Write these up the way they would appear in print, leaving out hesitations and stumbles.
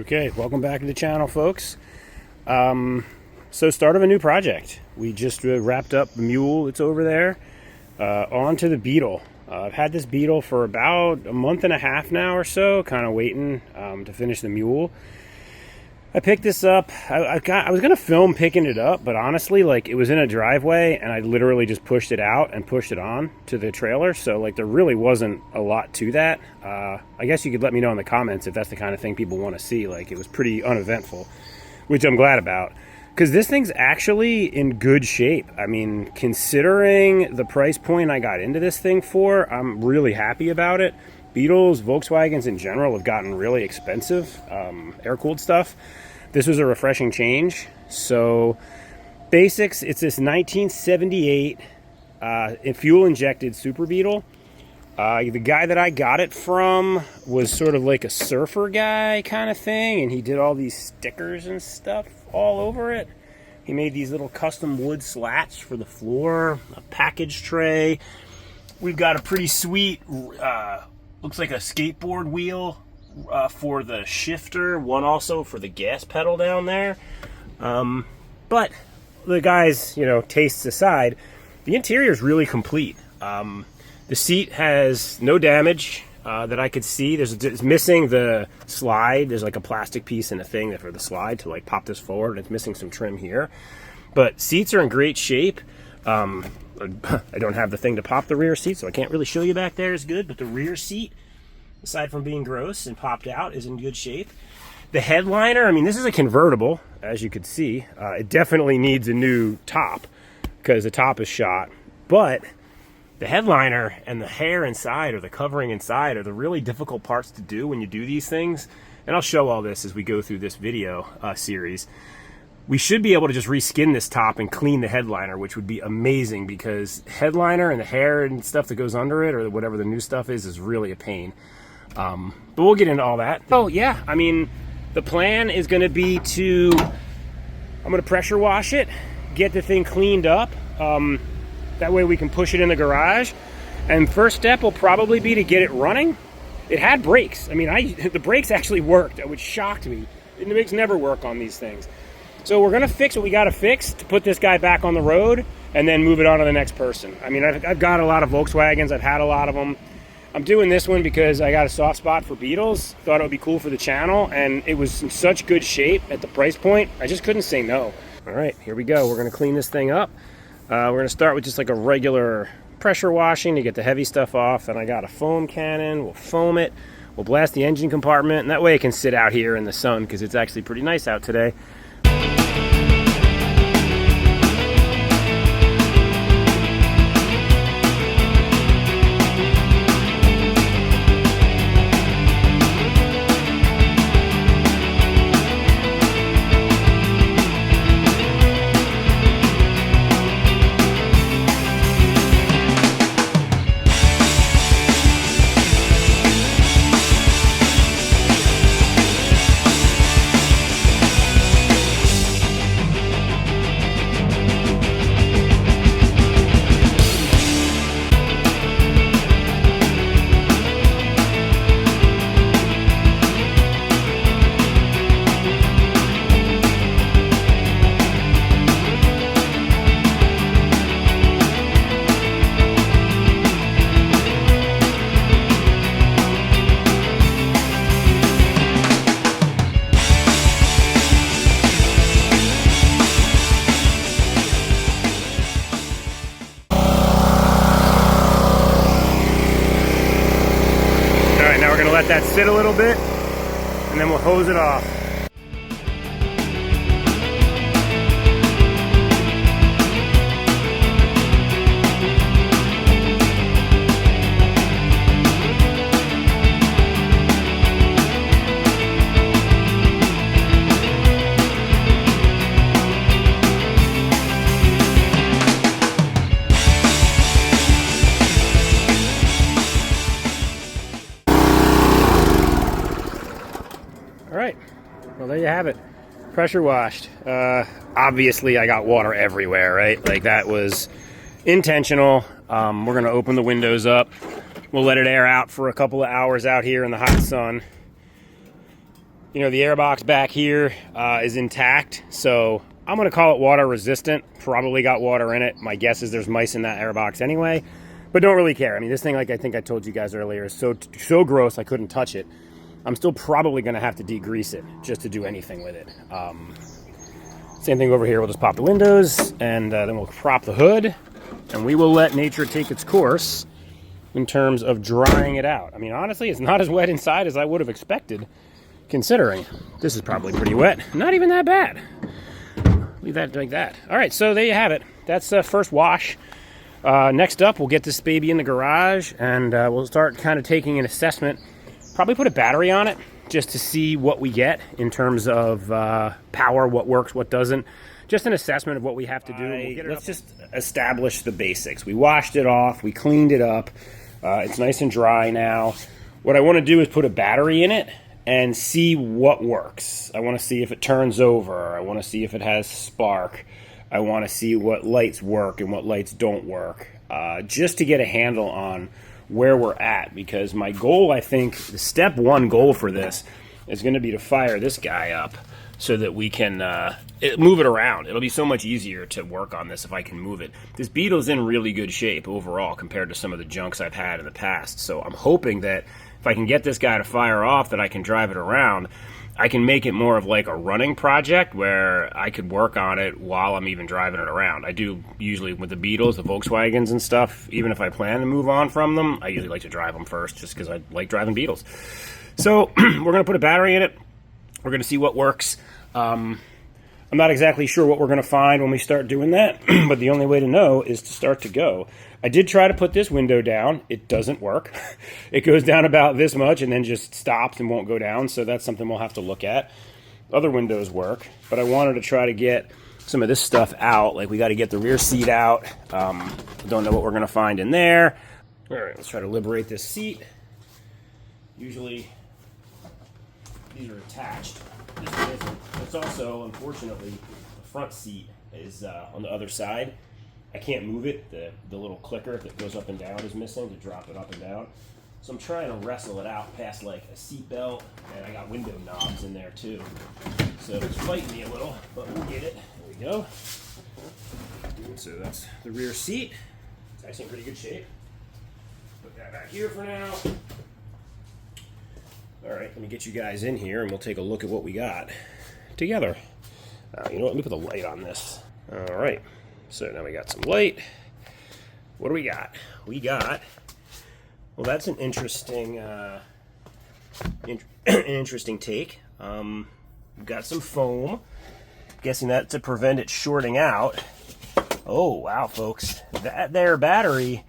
Okay, welcome back to the channel, folks. So start of a new project. We just wrapped up the Mule. It's over there. On to the Beetle. I've had this Beetle for about a month and a half now or so, kind of waiting to finish the Mule. I picked this up. I was going to film picking it up, but honestly, like, it was in a driveway, and I literally just pushed it out and pushed it on to the trailer. So, like, there really wasn't a lot to that. I guess you could let me know in the comments if that's the kind of thing people want to see. Like, it was pretty uneventful, which I'm glad about, because this thing's actually in good shape. I mean, considering the price point I got into this thing for, I'm really happy about it. Beetles, Volkswagens in general have gotten really expensive, air-cooled stuff. This was a refreshing change. So, basics, it's this 1978 fuel-injected Superbeetle. The guy that I got it from was sort of like a surfer guy kind of thing, and he did all these stickers and stuff all over it. He made these little custom wood slats for the floor, a package tray. We've got a pretty sweet... looks like a skateboard wheel for the shifter, one also for the gas pedal down there. But the guys, tastes aside, the interior is really complete. The seat has no damage that I could see. It's missing the slide. There's like a plastic piece and a thing for the slide to like pop this forward, and it's missing some trim here. But seats are in great shape. I don't have the thing to pop the rear seat, so I can't really show you back there as good, but the rear seat, aside from being gross and popped out, is in good shape. The headliner, I mean, this is a convertible, as you could see. It definitely needs a new top, because the top is shot, but the headliner and the hair inside, or the covering inside, are the really difficult parts to do when you do these things, and I'll show all this as we go through this video series. We should be able to just reskin this top and clean the headliner, which would be amazing, because headliner and the hair and stuff that goes under it, or whatever the new stuff is really a pain. But we'll get into all that. Oh yeah, I mean, the plan is going to be I'm going to pressure wash it, get the thing cleaned up. That way we can push it in the garage. And first step will probably be to get it running. It had brakes. I mean, the brakes actually worked, which shocked me. The brakes never work on these things. So we're going to fix what we got to fix to put this guy back on the road and then move it on to the next person. I mean, I've got a lot of Volkswagens. I've had a lot of them. I'm doing this one because I got a soft spot for Beetles. Thought it would be cool for the channel, and it was in such good shape at the price point. I just couldn't say no. All right, here we go. We're going to clean this thing up. We're going to start with just like a regular pressure washing to get the heavy stuff off. Then I got a foam cannon. We'll foam it. We'll blast the engine compartment, and that way it can sit out here in the sun, because it's actually pretty nice out today. Let that sit a little bit, and then we'll hose it off. Well, there you have it. Pressure washed. Obviously, I got water everywhere, right? Like, that was intentional. We're going to open the windows up. We'll let it air out for a couple of hours out here in the hot sun. You know, the airbox back here is intact, so I'm going to call it water resistant. Probably got water in it. My guess is there's mice in that airbox anyway, but don't really care. I mean, this thing, like I think I told you guys earlier, is so gross I couldn't touch it. I'm still probably going to have to degrease it just to do anything with it. Same thing over here. We'll just pop the windows, and then we'll prop the hood, and we will let nature take its course in terms of drying it out. I mean, honestly, it's not as wet inside as I would have expected, considering this is probably pretty wet. Not even that bad. Leave that like that. All right, so there you have it. That's the first wash. Next up, we'll get this baby in the garage, and we'll start kind of taking an assessment. Probably put a battery on it just to see what we get in terms of power, what works, what doesn't. Just an assessment of what we have to do. Let's just establish the basics. We washed it off. We cleaned it up. It's nice and dry now. What I want to do is put a battery in it and see what works. I want to see if it turns over. I want to see if it has spark. I want to see what lights work and what lights don't work. Just to get a handle on where we're at, because my goal, I think, the step one goal for this is going to be to fire this guy up so that we can move it around. It'll be so much easier to work on this if I can move it. This Beetle's in really good shape overall compared to some of the junks I've had in the past, so I'm hoping that if I can get this guy to fire off, that I can drive it around. I can make it more of like a running project where I could work on it while I'm even driving it around. I do usually with the Beetles, the Volkswagens and stuff, even if I plan to move on from them, I usually like to drive them first just because I like driving Beetles. So we're going to put a battery in it. We're going to see what works. I'm not exactly sure what we're going to find when we start doing that, but the only way to know is to start to go. I did try to put this window down. It doesn't work. It goes down about this much and then just stops and won't go down, so that's something we'll have to look at. Other windows work, but I wanted to try to get some of this stuff out. Like, we got to get the rear seat out. Don't know what we're going to find in there. All right, let's try to liberate this seat. Usually, these are attached. This one isn't. It's also, unfortunately, the front seat is on the other side. I can't move it. The little clicker that goes up and down is missing to drop it up and down. So I'm trying to wrestle it out past like a seat belt, and I got window knobs in there too. So it's fighting me a little, but we'll get it. There we go. So that's the rear seat. It's actually in pretty good shape. Put that back here for now. All right, let me get you guys in here, and we'll take a look at what we got together. You know what? Let me put the light on this. All right. So now we got some light. What do we got? We got, well, that's an interesting, interesting take. We've got some foam. Guessing that to prevent it shorting out. Oh, wow, folks. That there battery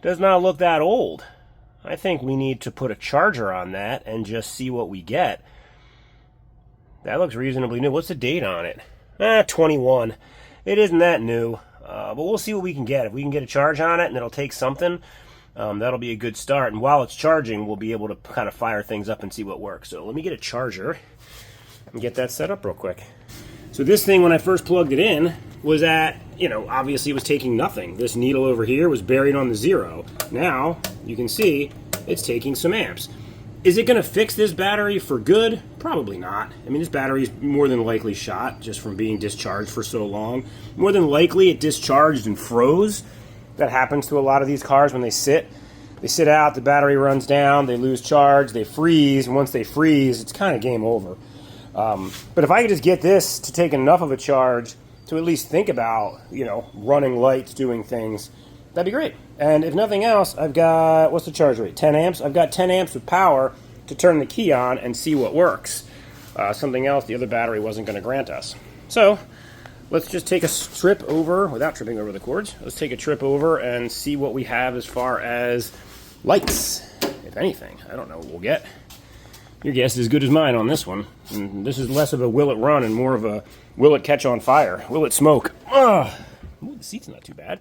does not look that old. I think we need to put a charger on that and just see what we get. That looks reasonably new. What's the date on it? 21. It isn't that new, but we'll see what we can get. If we can get a charge on it and it'll take something, that'll be a good start. And while it's charging, we'll be able to kind of fire things up and see what works. So let me get a charger and get that set up real quick. So this thing, when I first plugged it in, was at, obviously it was taking nothing. This needle over here was buried on the 0. Now, you can see it's taking some amps. Is it going to fix this battery for good? Probably not. I mean, this battery is more than likely shot just from being discharged for so long. More than likely it discharged and froze. That happens to a lot of these cars when they sit. They sit out, the battery runs down, they lose charge, they freeze, and once they freeze, it's kind of game over. But if I could just get this to take enough of a charge to at least think about, running lights, doing things, that'd be great. And if nothing else, I've got, what's the charge rate? 10 amps? I've got 10 amps of power to turn the key on and see what works. Something else the other battery wasn't going to grant us. So let's just take a trip over, without tripping over the cords, let's take a trip over and see what we have as far as lights, if anything. I don't know what we'll get. Your guess is as good as mine on this one. And this is less of a will it run and more of a will it catch on fire? Will it smoke? Ooh, the seat's not too bad.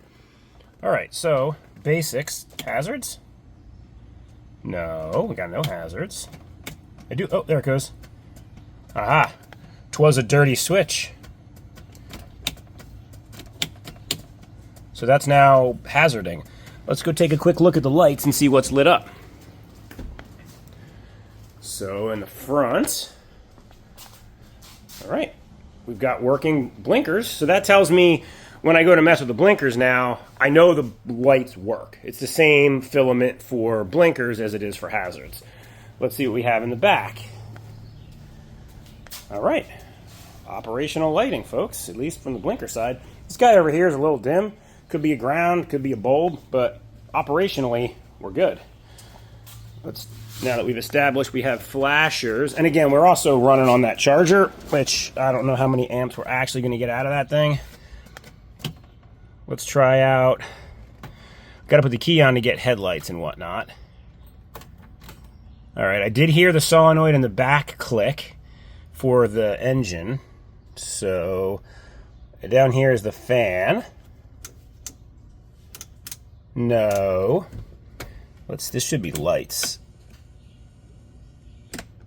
All right, so basics. Hazards? No, we got no hazards. Oh, there it goes. Aha, 'twas a dirty switch. So that's now hazarding. Let's go take a quick look at the lights and see what's lit up. So in the front, All right, we've got working blinkers. So that tells me when I go to mess with the blinkers now, I know the lights work. It's the same filament for blinkers as it is for hazards. Let's see what we have in the back. All right, operational lighting, folks, at least from the blinker side. This guy over here is a little dim. Could be a ground, could be a bulb, but operationally, we're good. Now that we've established we have flashers, and again, we're also running on that charger, which I don't know how many amps we're actually going to get out of that thing. Let's try out, got to put the key on to get headlights and whatnot. All right, I did hear the solenoid in the back click for the engine. So down here is the fan. No. This should be lights.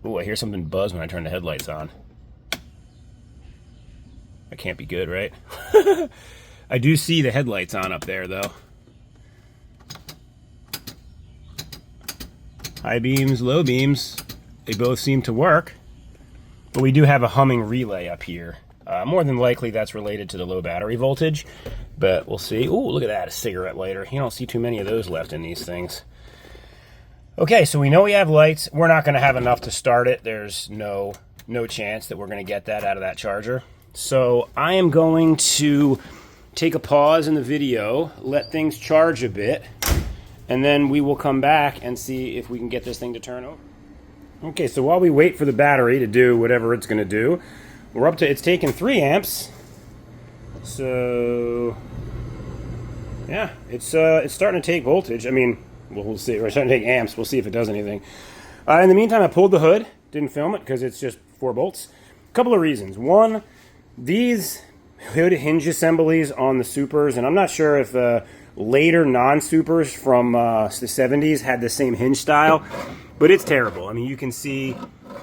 Oh, I hear something buzz when I turn the headlights on. That can't be good, right? I do see the headlights on up there, though. High beams, low beams, they both seem to work. But we do have a humming relay up here. More than likely that's related to the low battery voltage, but we'll see. Oh, look at that, a cigarette lighter. You don't see too many of those left in these things. Okay, so we know we have lights. We're not going to have enough to start it. There's no chance that we're going to get that out of that charger. So I am going to take a pause in the video, let things charge a bit, and then we will come back and see if we can get this thing to turn over. Okay, so while we wait for the battery to do whatever it's going to do, we're up to, it's taking 3 amps. So, yeah, it's starting to take voltage. I mean, we'll see. We're starting to take amps. We'll see if it does anything. In the meantime, I pulled the hood. Didn't film it because it's just 4 bolts. A couple of reasons. One, these hood hinge assemblies on the Supers, and I'm not sure if later non-Supers from the 70s had the same hinge style, but it's terrible. I mean, you can see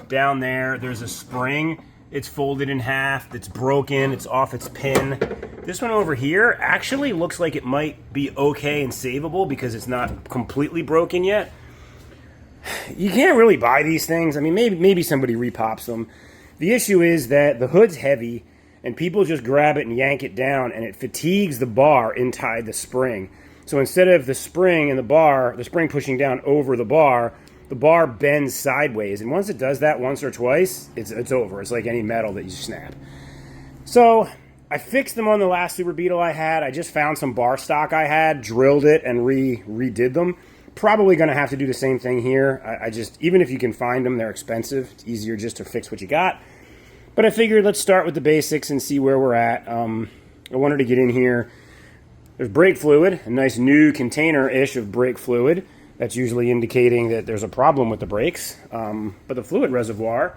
down there, there's a spring. It's folded in half. It's broken. It's off its pin. This one over here actually looks like it might be okay and savable because it's not completely broken yet. You can't really buy these things. I mean, maybe somebody repops them. The issue is that the hood's heavy, and people just grab it and yank it down, and it fatigues the bar inside the spring. So instead of the spring and the spring pushing down over the bar bends sideways. And once it does that once or twice, it's over. It's like any metal that you snap. So I fixed them on the last Superbeetle I had. I just found some bar stock I had, drilled it, and redid them. Probably going to have to do the same thing here. I just, even if you can find them, they're expensive. It's easier just to fix what you got. But I figured let's start with the basics and see where we're at. I wanted to get in here. There's brake fluid, a nice new container-ish of brake fluid. That's usually indicating that there's a problem with the brakes. But the fluid reservoir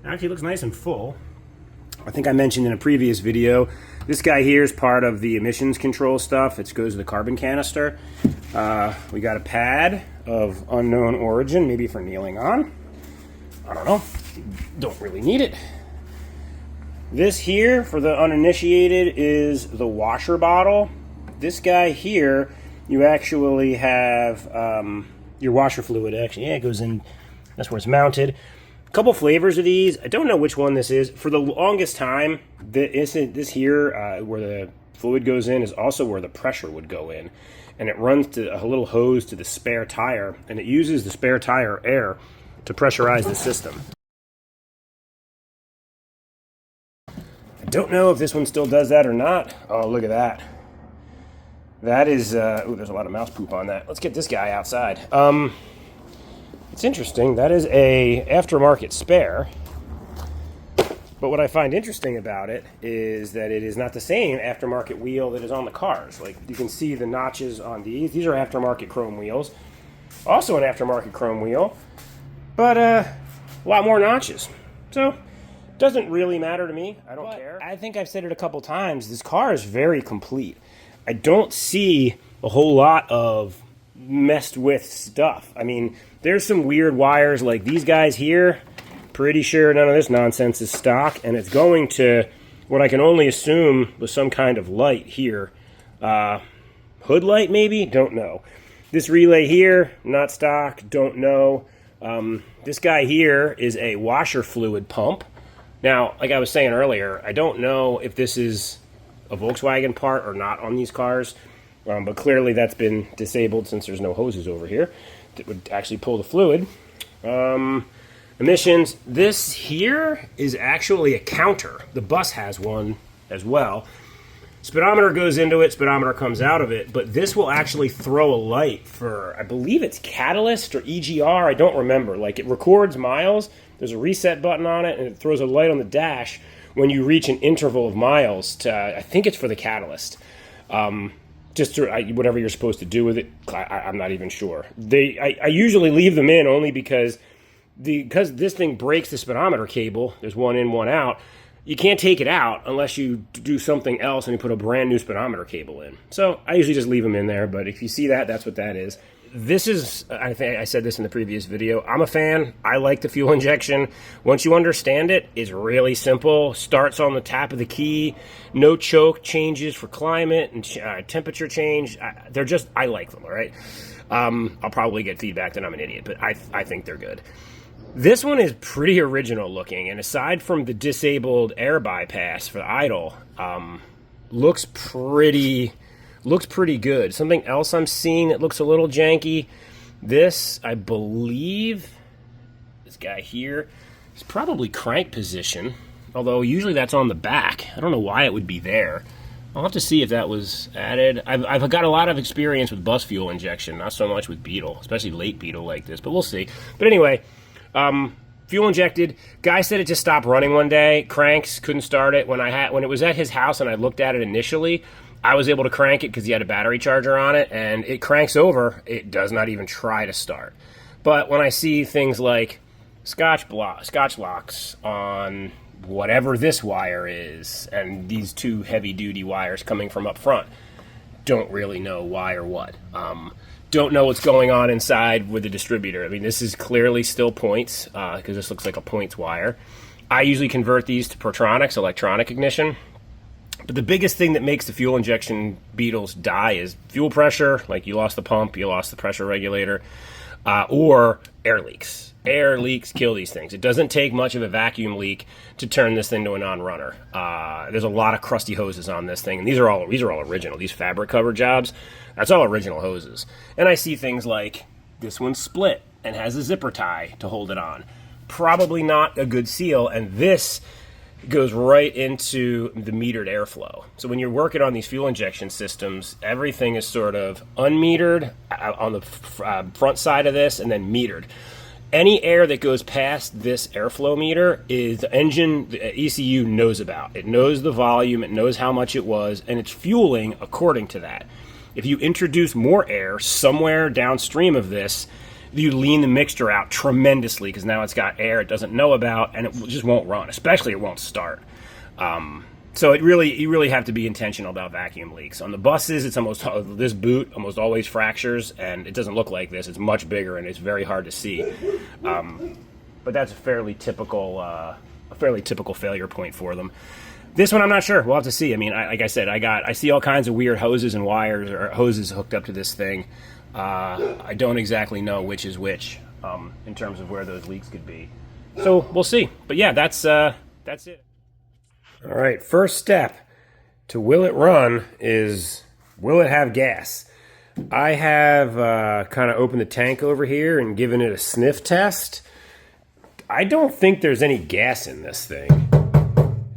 actually looks nice and full. I think I mentioned in a previous video, this guy here is part of the emissions control stuff. It goes to the carbon canister. We got a pad of unknown origin, maybe for kneeling on. I don't know. Don't really need it. This here, for the uninitiated, is the washer bottle. This guy here, you actually have your washer fluid. Actually, yeah, it goes in. That's where it's mounted. A couple flavors of these. I don't know which one this is. For the longest time, this here, where the fluid goes in, is also where the pressure would go in. And it runs to a little hose to the spare tire, and it uses the spare tire air to pressurize the system. I don't know if this one still does that or not. Oh, look at that. That is, ooh, there's a lot of mouse poop on that. Let's get this guy outside. It's interesting. That is a aftermarket spare. But what I find interesting about it is that it is not the same aftermarket wheel that is on the cars. Like, you can see the notches on these. These are aftermarket chrome wheels. Also an aftermarket chrome wheel, but a lot more notches. So, doesn't really matter to me. I don't care. I think I've said it a couple times. This car is very complete. I don't see a whole lot of messed with stuff. I mean, there's some weird wires like these guys here. Pretty sure none of this nonsense is stock, and it's going to what I can only assume was some kind of light here. Hood light maybe? Don't know. This relay here, not stock, don't know. This guy here is a washer fluid pump. Now, like I was saying earlier, I don't know if this is a Volkswagen part or not on these cars, but clearly that's been disabled since there's no hoses over here that would actually pull the fluid. Emissions. This here is actually a counter. The bus has one as well. Speedometer goes into it, speedometer comes out of it, but this will actually throw a light for, I believe it's catalyst or EGR, I don't remember. Like, it records miles, there's a reset button on it, and it throws a light on the dash when you reach an interval of miles to, I think it's for the catalyst. Just to, whatever you're supposed to do with it, I'm not even sure. I usually leave them in only because this thing breaks the speedometer cable, there's one in, one out. You can't take it out unless you do something else and you put a brand new speedometer cable in. So I usually just leave them in there, but if you see that, that's what that is. This is, I think I said this in the previous video, I'm a fan. I like the fuel injection. Once you understand it, it's really simple. Starts on the tap of the key, no choke changes for climate and temperature change. I like them, all right? I'll probably get feedback that I'm an idiot, but I think they're good. This one is pretty original looking, and aside from the disabled air bypass for idle, looks pretty good. Something else I'm seeing that looks a little janky. This, I believe, this guy here is probably crank position, although usually that's on the back. I don't know why it would be there. I'll have to see if that was added. I've got a lot of experience with bus fuel injection, not so much with Beetle, especially late Beetle like this, but we'll see. But anyway, fuel injected. Guy said it just stopped running one day. Cranks, couldn't start it. When it was at his house and I looked at it initially, I was able to crank it because he had a battery charger on it, and it cranks over. It does not even try to start. But when I see things like scotch locks on whatever this wire is, and these two heavy-duty wires coming from up front, don't really know why or what. Don't know what's going on inside with the distributor. I mean, this is clearly still points, because this looks like a points wire. I usually convert these to Protronics, electronic ignition. But the biggest thing that makes the fuel injection Beetles die is fuel pressure, like you lost the pump, you lost the pressure regulator, or air leaks. Air leaks kill these things. It doesn't take much of a vacuum leak to turn this thing to a non-runner. There's a lot of crusty hoses on this thing, and these are all original. These fabric cover jobs, that's all original hoses. And I see things like this one's split and has a zipper tie to hold it on. Probably not a good seal, and this goes right into the metered airflow. So when you're working on these fuel injection systems, everything is sort of unmetered on the front side of this and then metered. Any air that goes past this airflow meter is the engine, the ECU knows about. It knows the volume, it knows how much it was, and it's fueling according to that. If you introduce more air somewhere downstream of this, you lean the mixture out tremendously because now it's got air it doesn't know about, and it just won't run, especially it won't start. So you really have to be intentional about vacuum leaks. On the buses, it's this boot almost always fractures, and it doesn't look like this. It's much bigger, and it's very hard to see. But that's a fairly typical failure point for them. This one, I'm not sure. We'll have to see. I mean, like I said, I see all kinds of weird hoses and wires or hoses hooked up to this thing. I don't exactly know which is which in terms of where those leaks could be. So we'll see. But yeah, that's it. All right, first step to will it run is, will it have gas? I have kind of opened the tank over here and given it a sniff test. I don't think there's any gas in this thing.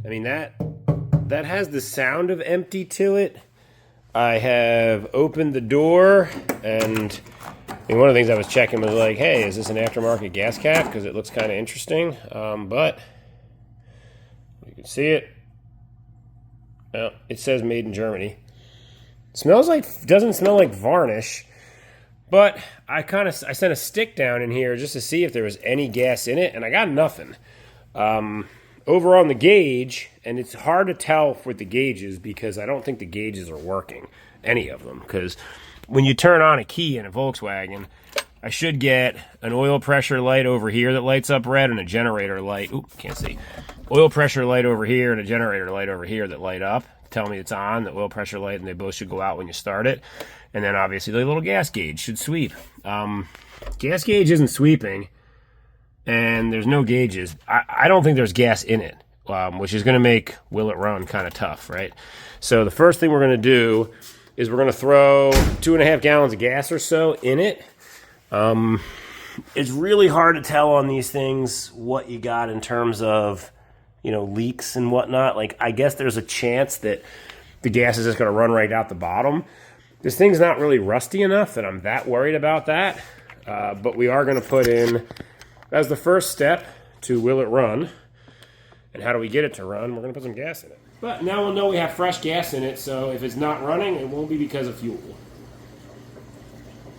I mean, that has the sound of empty to it. I have opened the door, and one of the things I was checking was like, hey, is this an aftermarket gas cap? Because it looks kind of interesting. But you can see it. Well, it says made in Germany. Doesn't smell like varnish, but I sent a stick down in here just to see if there was any gas in it, and I got nothing. Over on the gauge, and it's hard to tell with the gauges because I don't think the gauges are working, any of them, because when you turn on a key in a Volkswagen, I should get an oil pressure light over here that lights up red and a generator light. Oop, can't see. Oil pressure light over here and a generator light over here that light up. Tell me it's on, the oil pressure light, and they both should go out when you start it. And then obviously the little gas gauge should sweep. Gas gauge isn't sweeping, and there's no gauges. I don't think there's gas in it. which is going to make will it run kind of tough, right? So the first thing we're going to do is we're going to throw 2.5 gallons of gas or so in it. It's really hard to tell on these things what you got in terms of, leaks and whatnot. Like, I guess there's a chance that the gas is just going to run right out the bottom. This thing's not really rusty enough that I'm that worried about that. But we are going to put in, as the first step to will it run, and how do we get it to run, we're going to put some gas in it. But now we'll know we have fresh gas in it, so if it's not running, it won't be because of fuel.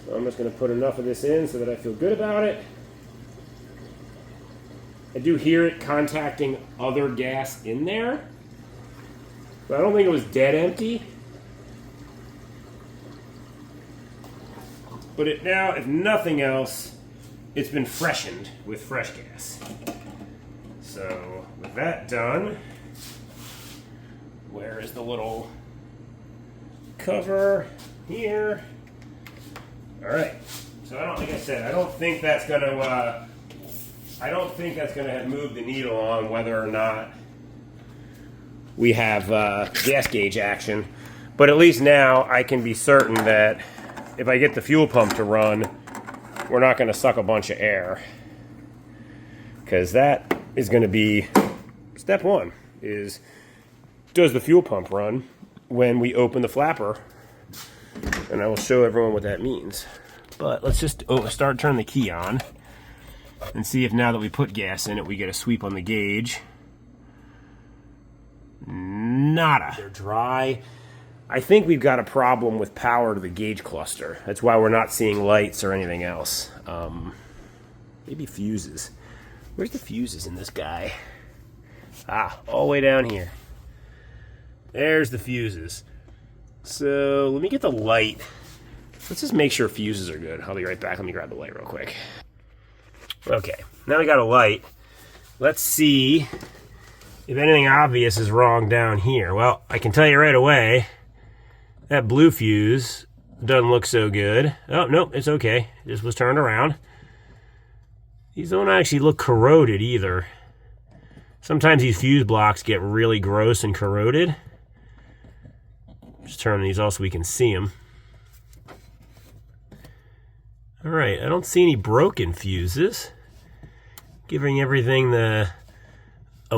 So I'm just going to put enough of this in so that I feel good about it. I do hear it contacting other gas in there, but I don't think it was dead empty. But it now, if nothing else, it's been freshened with fresh gas. So with that done, where is the little cover here? All right. So I don't think that's gonna have moved the needle on whether or not we have gas gauge action. But at least now I can be certain that if I get the fuel pump to run, we're not going to suck a bunch of air. Because that is going to be step one, is does the fuel pump run when we open the flapper? And I will show everyone what that means. But let's just start turning the key on and see if now that we put gas in it, we get a sweep on the gauge. Nada. They're dry. I think we've got a problem with power to the gauge cluster. That's why we're not seeing lights or anything else. Maybe fuses. Where's the fuses in this guy? All the way down here. There's the fuses. So let me get the light. Let's just make sure fuses are good. I'll be right back. Let me grab the light real quick. Okay, now we got a light. Let's see if anything obvious is wrong down here. Well, I can tell you right away, that blue fuse doesn't look so good. Oh, nope, it's okay. It just was turned around. These don't actually look corroded either. Sometimes these fuse blocks get really gross and corroded. Just turn these off so we can see them. All right, I don't see any broken fuses. Giving everything a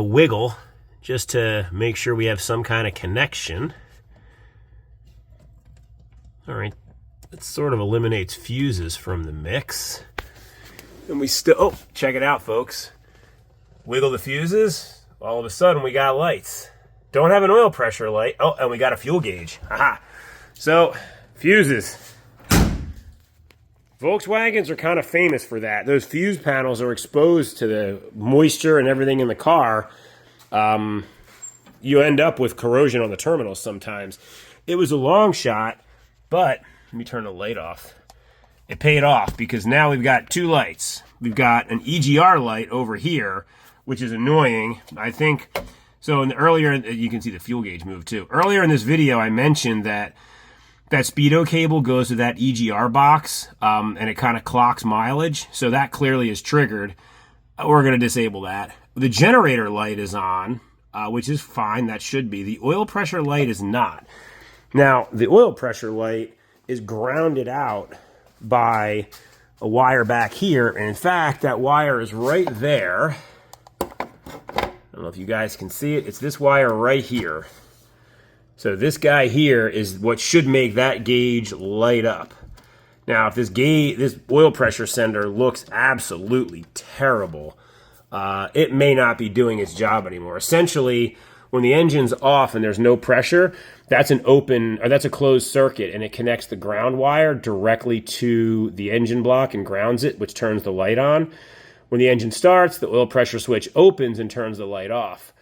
wiggle just to make sure we have some kind of connection. All right, that sort of eliminates fuses from the mix. And we still, check it out, folks. Wiggle the fuses, all of a sudden we got lights. Don't have an oil pressure light. Oh, and we got a fuel gauge. Aha. So, fuses. Volkswagens are kind of famous for that. Those fuse panels are exposed to the moisture and everything in the car. You end up with corrosion on the terminals sometimes. It was a long shot, but let me turn the light off. It paid off because now we've got two lights. We've got an EGR light over here, which is annoying. I think, so earlier, you can see the fuel gauge move too. Earlier in this video, I mentioned that speedo cable goes to that EGR box, and it kind of clocks mileage. So that clearly is triggered. We're going to disable that. The generator light is on, which is fine. That should be. The oil pressure light is not. Now, the oil pressure light is grounded out by a wire back here. And in fact, that wire is right there. I don't know if you guys can see it. It's this wire right here. So this guy here is what should make that gauge light up. Now, if this oil pressure sender looks absolutely terrible, it may not be doing its job anymore. Essentially, when the engine's off and there's no pressure, that's a closed circuit, and it connects the ground wire directly to the engine block and grounds it, which turns the light on. When the engine starts, the oil pressure switch opens and turns the light off.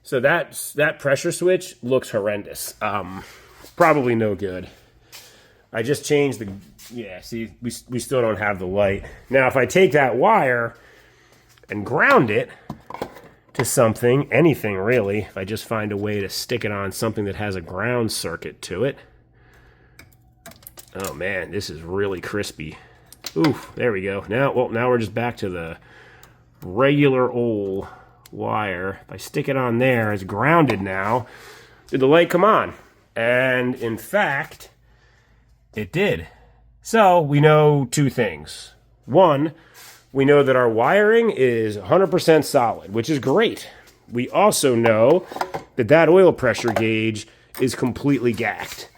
So that pressure switch looks horrendous. Probably no good. I just changed see, we still don't have the light. Now, if I take that wire and ground it to something, anything really, if I just find a way to stick it on something that has a ground circuit to it. Oh man, this is really crispy. Oof, there we go. Now we're just back to the regular old wire, if I stick it on there, it's grounded now, did the light come on? And in fact, it did. So we know two things. One, we know that our wiring is 100% solid, which is great. We also know that that oil pressure gauge is completely gacked.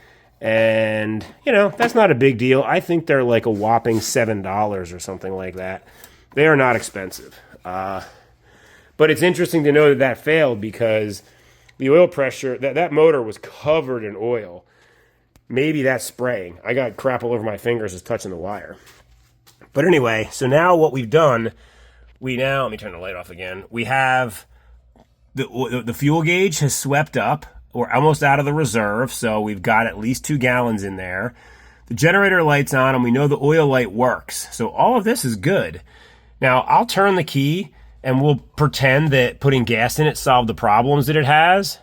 And, you know, that's not a big deal. I think they're like a whopping $7 or something like that. They are not expensive. But it's interesting to know that that failed because the oil pressure, that motor was covered in oil. Maybe that's spraying. I got crap all over my fingers just touching the wire. But anyway, so now what we've done, let me turn the light off again. We have the fuel gauge has swept up. We're almost out of the reserve, so we've got at least 2 gallons in there. The generator light's on, and we know the oil light works. So all of this is good. Now, I'll turn the key, and we'll pretend that putting gas in it solved the problems that it has.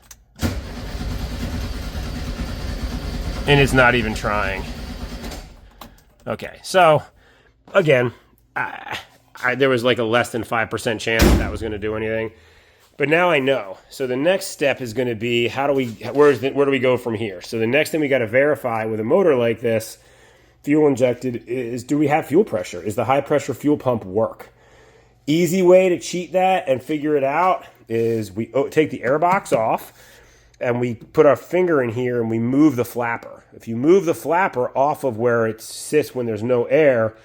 And it's not even trying. Okay, so, again, there was like a less than 5% chance that was going to do anything. But now I know. So the next step is going to be where do we go from here? So the next thing we got to verify with a motor like this, fuel injected, is do we have fuel pressure? Is the high pressure fuel pump work? Easy way to cheat that and figure it out is we take the air box off and we put our finger in here and we move the flapper. If you move the flapper off of where it sits when there's no air,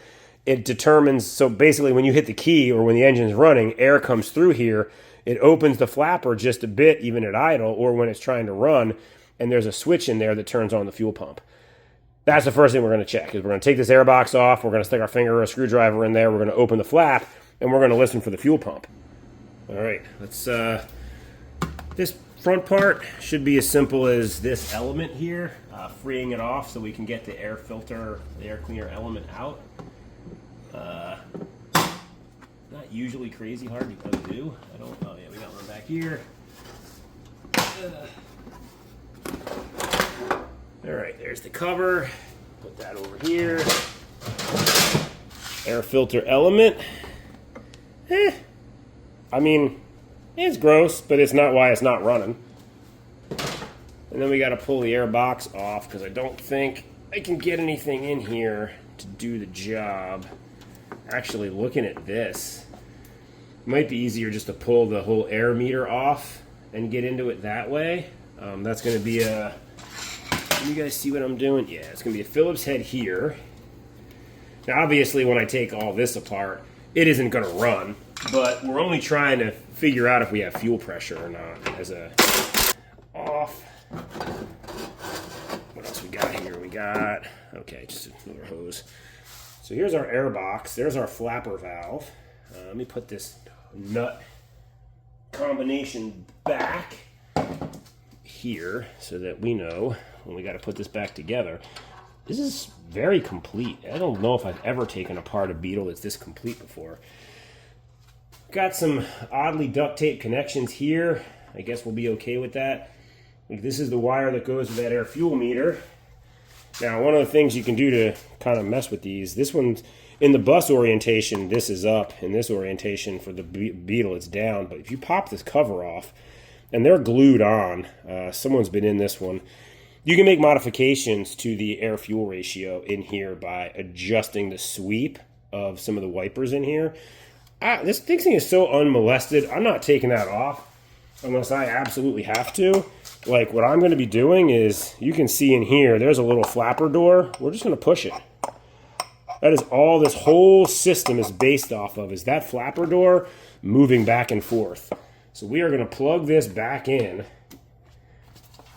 it determines, so basically when you hit the key or when the engine's running, air comes through here. It opens the flapper just a bit, even at idle, or when it's trying to run, and there's a switch in there that turns on the fuel pump. That's the first thing we're going to check, is we're going to take this air box off, we're going to stick our finger or a screwdriver in there, we're going to open the flap, and we're going to listen for the fuel pump. All right, this front part should be as simple as this element here, freeing it off so we can get the air filter, the air cleaner element out. Not usually crazy hard to do. Oh yeah, we got one back here. All right, there's the cover. Put that over here. Air filter element. I mean, it's gross, but it's not why it's not running. And then we got to pull the air box off because I don't think I can get anything in here to do the job. Actually, looking at this, it might be easier just to pull the whole air meter off and get into it that way. That's going to be can you guys see what I'm doing? Yeah, it's going to be a Phillips head here. Now, obviously, when I take all this apart, it isn't going to run, but we're only trying to figure out if we have fuel pressure or not. As a off. What else we got here? Okay, just another hose. So here's our air box. There's our flapper valve. Let me put this nut combination back here so that we know when we got to put this back together. This is very complete. I don't know if I've ever taken apart a Beetle that's this complete before. Got some oddly duct tape connections here. I guess we'll be okay with that. This is the wire that goes with that air fuel meter. Now, one of the things you can do to kind of mess with these, this one's in the bus orientation, this is up. In this orientation for the Beetle, it's down. But if you pop this cover off, and they're glued on, someone's been in this one, you can make modifications to the air-fuel ratio in here by adjusting the sweep of some of the wipers in here. This thing is so unmolested, I'm not taking that off unless I absolutely have to. Like, what I'm going to be doing is, you can see in here, there's a little flapper door. We're just going to push it. That is all this whole system is based off of, is that flapper door moving back and forth. So we are going to plug this back in.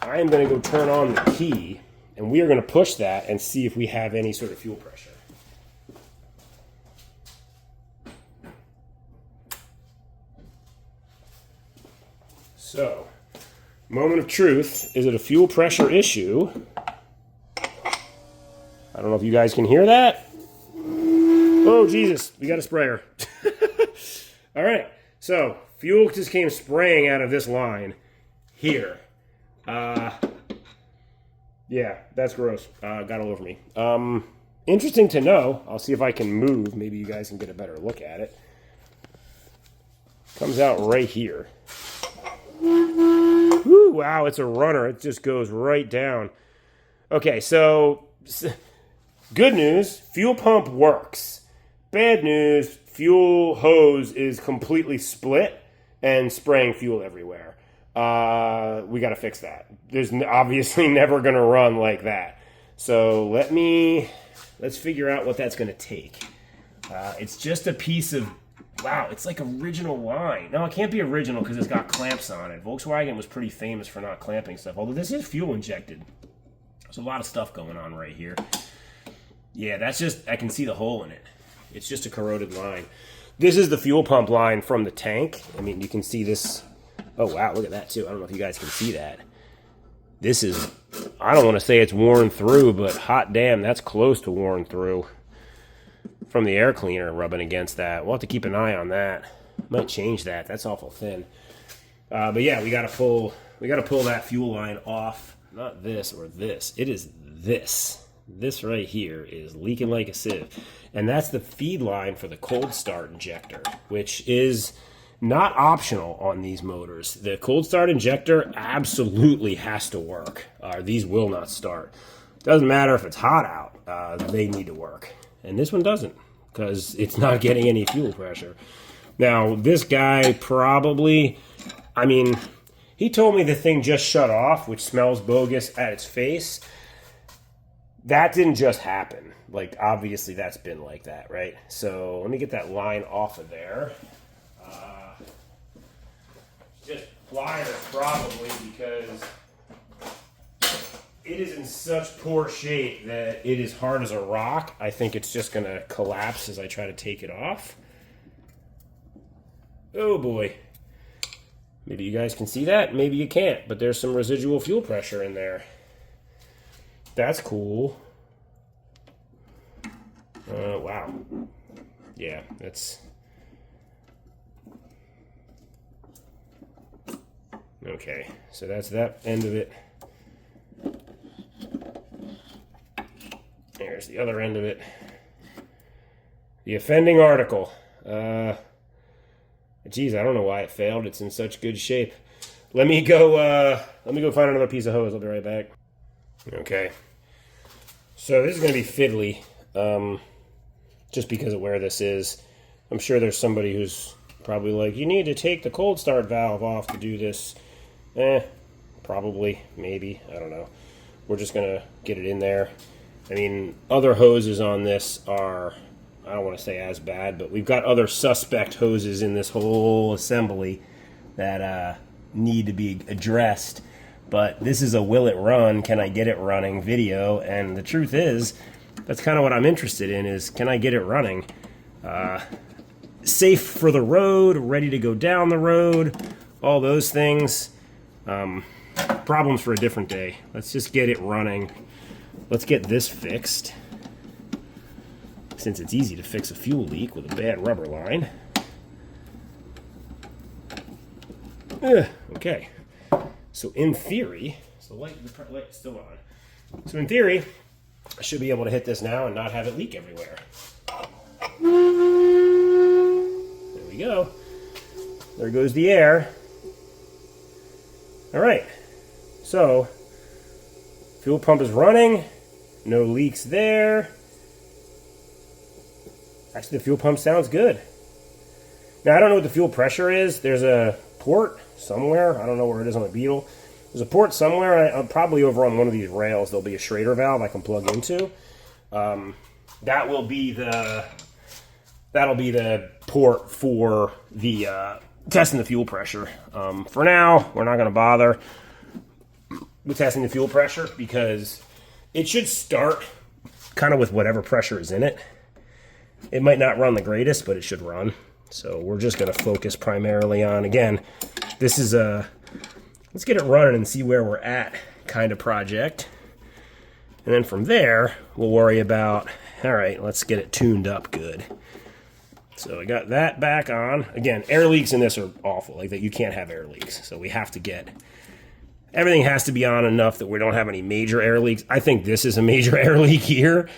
I am going to go turn on the key, and we are going to push that and see if we have any sort of fuel pressure. So, moment of truth. Is it a fuel pressure issue? I don't know if you guys can hear that. Oh, Jesus. We got a sprayer. All right. So, fuel just came spraying out of this line here. Yeah, that's gross. Got all over me. Interesting to know. I'll see if I can move. Maybe you guys can get a better look at it. Comes out right here. Woo, wow, it's a runner. It just goes right down. Okay, so good news, fuel pump works. Bad news, fuel hose is completely split and spraying fuel everywhere. We got to fix that. There's obviously never going to run like that. So let's figure out what that's going to take. It's just a piece of, wow, it's like original line. No, it can't be original because it's got clamps on it. Volkswagen was pretty famous for not clamping stuff, although this is fuel injected. There's a lot of stuff going on right here. Yeah, that's just, I can see the hole in it. It's just a corroded line. This is the fuel pump line from the tank. I mean, you can see this. Oh, wow, look at that, too. I don't know if you guys can see that. This is, I don't want to say it's worn through, but hot damn, that's close to worn through from the air cleaner rubbing against that. We'll have to keep an eye on that. Might change that. That's awful thin. But yeah, we got to pull that fuel line off. Not this or this. It is this. This right here is leaking like a sieve. And that's the feed line for the cold start injector, which is not optional on these motors. The cold start injector absolutely has to work. These will not start. Doesn't matter if it's hot out. They need to work. And this one doesn't because it's not getting any fuel pressure. Now, this guy probably, I mean, he told me the thing just shut off, which smells bogus at its face. That didn't just happen. Like, obviously that's been like that, right? So let me get that line off of there. Just pliers probably, because it is in such poor shape that it is hard as a rock. I think it's just going to collapse as I try to take it off. Oh boy. Maybe you guys can see that. Maybe you can't, but there's some residual fuel pressure in there. That's cool. Wow. Yeah, that's... Okay, so that's that end of it. There's the other end of it. The offending article. Geez, I don't know why it failed. It's in such good shape. Let me go find another piece of hose. I'll be right back. Okay. So this is going to be fiddly, just because of where this is. I'm sure there's somebody who's probably like, you need to take the cold start valve off to do this. Probably, maybe, I don't know. We're just going to get it in there. I mean, other hoses on this are, I don't want to say as bad, but we've got other suspect hoses in this whole assembly that need to be addressed. But this is a will it run, can I get it running video, and the truth is, that's kind of what I'm interested in, is can I get it running? Safe for the road, ready to go down the road, all those things. Problems for a different day. Let's just get it running. Let's get this fixed, since it's easy to fix a fuel leak with a bad rubber line. Okay. So in theory, the light's still on. So in theory, I should be able to hit this now and not have it leak everywhere. There we go. There goes the air. All right. So fuel pump is running. No leaks there. Actually, the fuel pump sounds good. Now, I don't know what the fuel pressure is. There's a port somewhere. I don't know where it is on the Beetle. There's a port somewhere. Probably over on one of these rails, there'll be a Schrader valve I can plug into. That'll be the port for the testing the fuel pressure. For now, we're not going to bother with testing the fuel pressure because it should start kind of with whatever pressure is in it. It might not run the greatest, but it should run. So we're just going to focus primarily on, again, this is a let's get it running and see where we're at kind of project. And then from there, we'll worry about, all right, let's get it tuned up good. So I got that back on. Again, air leaks in this are awful. Like that, you can't have air leaks. So we have to get, everything has to be on enough that we don't have any major air leaks. I think this is a major air leak here.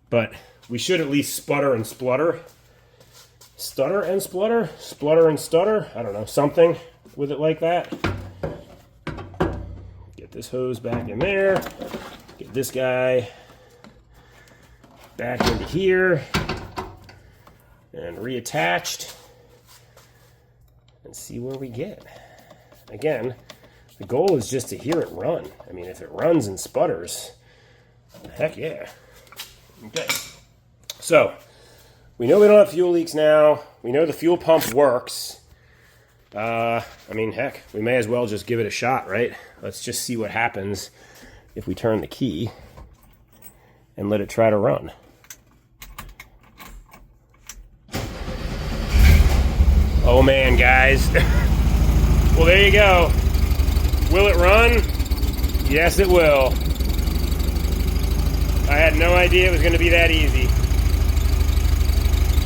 But we should at least sputter and splutter. stutter and splutter, splutter and stutter, I don't know, something with it like that. Get this hose back in there, get this guy back into here and reattached, and see where we get. Again, the goal is just to hear it run. I mean, if it runs and sputters, heck yeah. Okay, so we know we don't have fuel leaks now. We know the fuel pump works. I mean, heck, we may as well just give it a shot, right? Let's just see what happens if we turn the key and let it try to run. Oh man, guys. Well, there you go. Will it run? Yes, it will. I had no idea it was going to be that easy.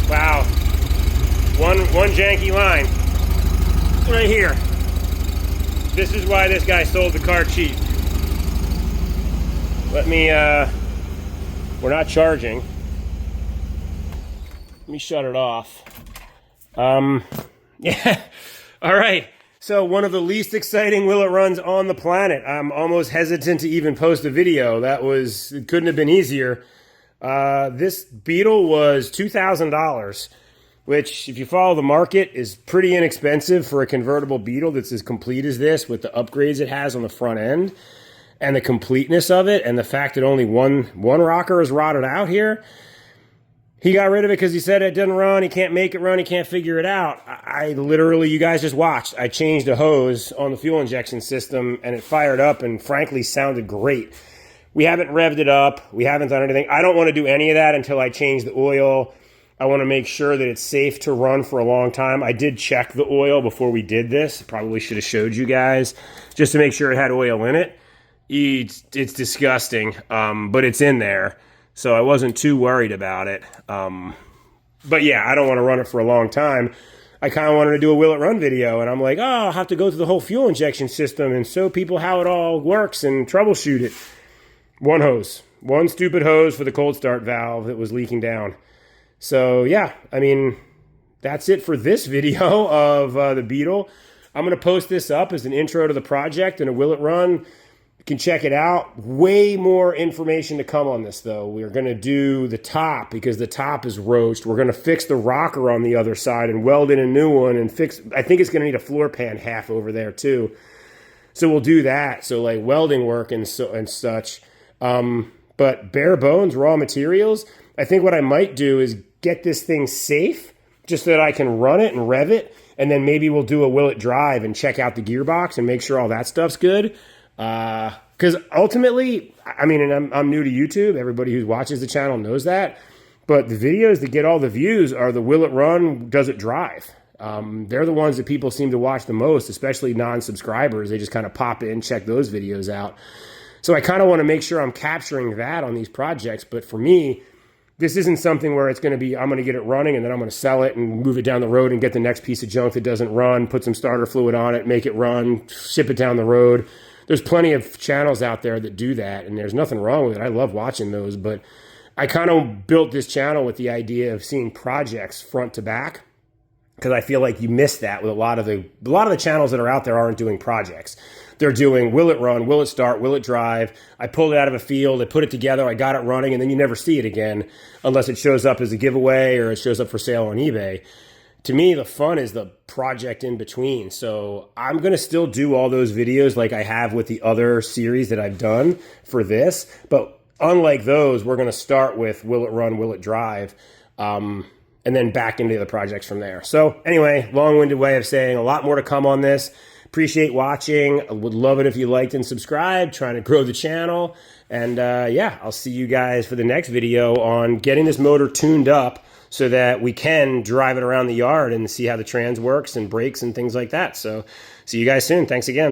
Wow. One janky line. Right here. This is why this guy sold the car cheap. Let me, we're not charging. Let me shut it off. Yeah. All right. So one of the least exciting will it runs on the planet. I'm almost hesitant to even post a video. It couldn't have been easier. This Beetle was $2,000, which, if you follow the market, is pretty inexpensive for a convertible Beetle that's as complete as this, with the upgrades it has on the front end and the completeness of it, and the fact that only one rocker is rotted out here. He got rid of it because he said it didn't run, he can't make it run, he can't figure it out. I literally, you guys just watched, I changed a hose on the fuel injection system and it fired up and frankly sounded great. We haven't revved it up, we haven't done anything. I don't want to do any of that until I change the oil. I want to make sure that it's safe to run for a long time. I did check the oil before we did this. Probably should have showed you guys just to make sure it had oil in it. It's disgusting, but it's in there. So I wasn't too worried about it. But yeah, I don't want to run it for a long time. I kind of wanted to do a will it run video, and I'm like, oh, I'll have to go through the whole fuel injection system and show people how it all works and troubleshoot it. One hose. One stupid hose for the cold start valve that was leaking down. So yeah, I mean, that's it for this video of the Beetle. I'm going to post this up as an intro to the project and a will it run. You can check it out. Way more information to come on this, though. We're going to do the top because the top is roached. We're going to fix the rocker on the other side and weld in a new one and fix. I think it's going to need a floor pan half over there too. So we'll do that. So like welding work and such. But bare bones, raw materials. I think what I might do is get this thing safe just so that I can run it and rev it. And then maybe we'll do a will it drive and check out the gearbox and make sure all that stuff's good. Because ultimately, I mean, and I'm new to YouTube. Everybody who watches the channel knows that. But the videos that get all the views are the will it run, does it drive? They're the ones that people seem to watch the most, especially non-subscribers. They just kind of pop in, check those videos out. So I kind of want to make sure I'm capturing that on these projects. But for me, this isn't something where it's going to be, I'm going to get it running and then I'm going to sell it and move it down the road and get the next piece of junk that doesn't run, put some starter fluid on it, make it run, ship it down the road. There's plenty of channels out there that do that, and there's nothing wrong with it. I love watching those, but I kind of built this channel with the idea of seeing projects front to back, because I feel like you miss that with a lot of the channels that are out there aren't doing projects. They're doing will it run, will it start, will it drive. I pulled it out of a field, I put it together, I got it running, and then you never see it again unless it shows up as a giveaway or it shows up for sale on eBay. To me, the fun is the project in between. So I'm going to still do all those videos like I have with the other series that I've done for this. But unlike those, we're going to start with will it run, will it drive, and then back into the projects from there. So anyway, long-winded way of saying a lot more to come on this. Appreciate watching. I would love it if you liked and subscribed, trying to grow the channel. And yeah, I'll see you guys for the next video on getting this motor tuned up so that we can drive it around the yard and see how the trans works and brakes and things like that. So see you guys soon. Thanks again.